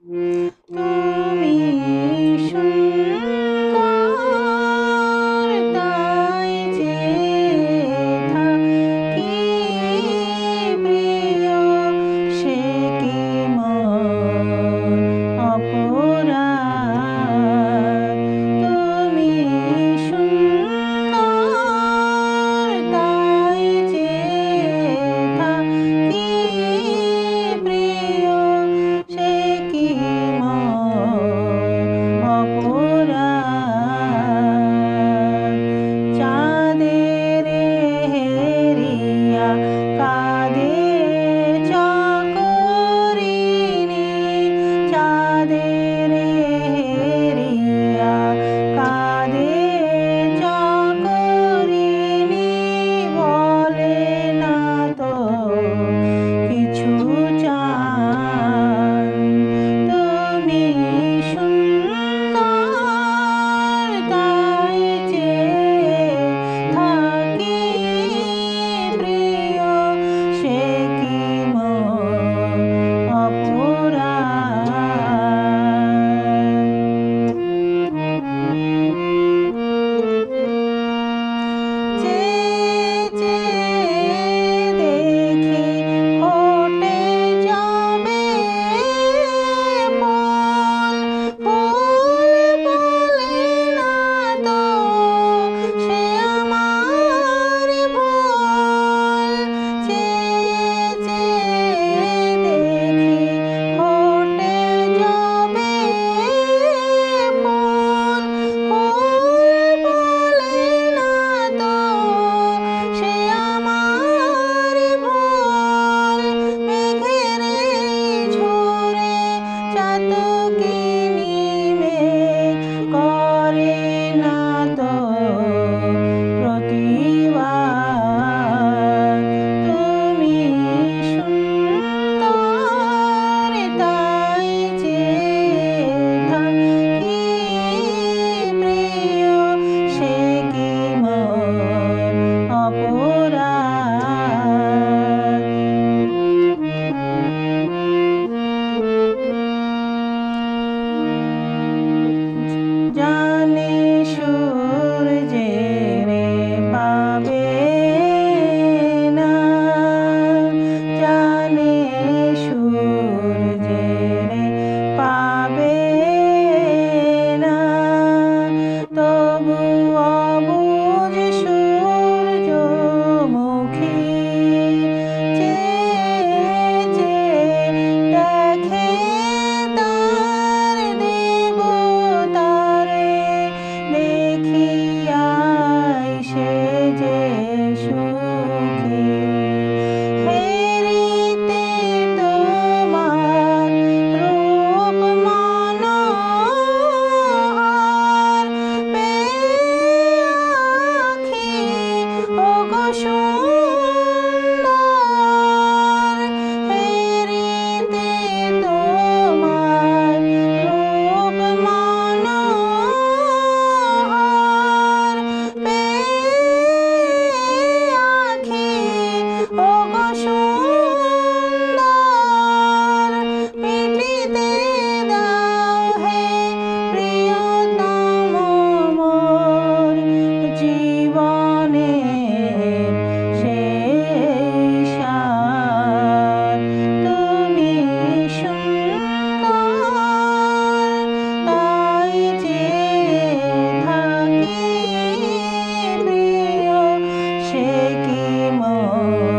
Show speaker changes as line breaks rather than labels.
তুমি সুন্দর তাই যে থাকি প্রিয় সে কি মন অপরাধ। তুমি সুন্দর তাই যে থাকি প্রিয় সে কি অপরাধ। চাঁদের হেরিয়া কাঁদে চাকরিনী, চাঁদের হেরিয়া কাঁদে চাকরিনী, বলে না তো কিছু চান। তুমি সুন্দর তাই যে থাকি প্রিয় সে কি মন অপরাধ। যে দেখি ফোটে যাবে ফুল, ফুল বলে না তো সে আমার ভুল। যে দেখি ফোটে যাবে ফুল, ফুল বলে না তো সে আমার ভুল। মেঘের ঝরে চাতকিনি মেঘ করে না তো প্রতিবাদ। তুমি সুন্দর তাই যে থাকি প্রিয় সে কি মন অপরাধ। জানে সূর্যের পাবে না, জানে সূর্যের পাবে না, তবু অবুঝ সূর্যমুখী দেখে তার দেবতারে, দেখিয়াই সে যে সুখী। হেরিতে তোমার রূপ মনোহর, পেয়ে আঁখি ওগো সুন্দর। হেরিতে তোমার রূপ মনোহর, পেয়ে আঁখি ওগো সুন্দর। মিটিতে দাও হে প্রিয়তম মোর জীবনের সেই সার। তুমি সুন্দর তাই যে থাকি প্রিয় সে কি মন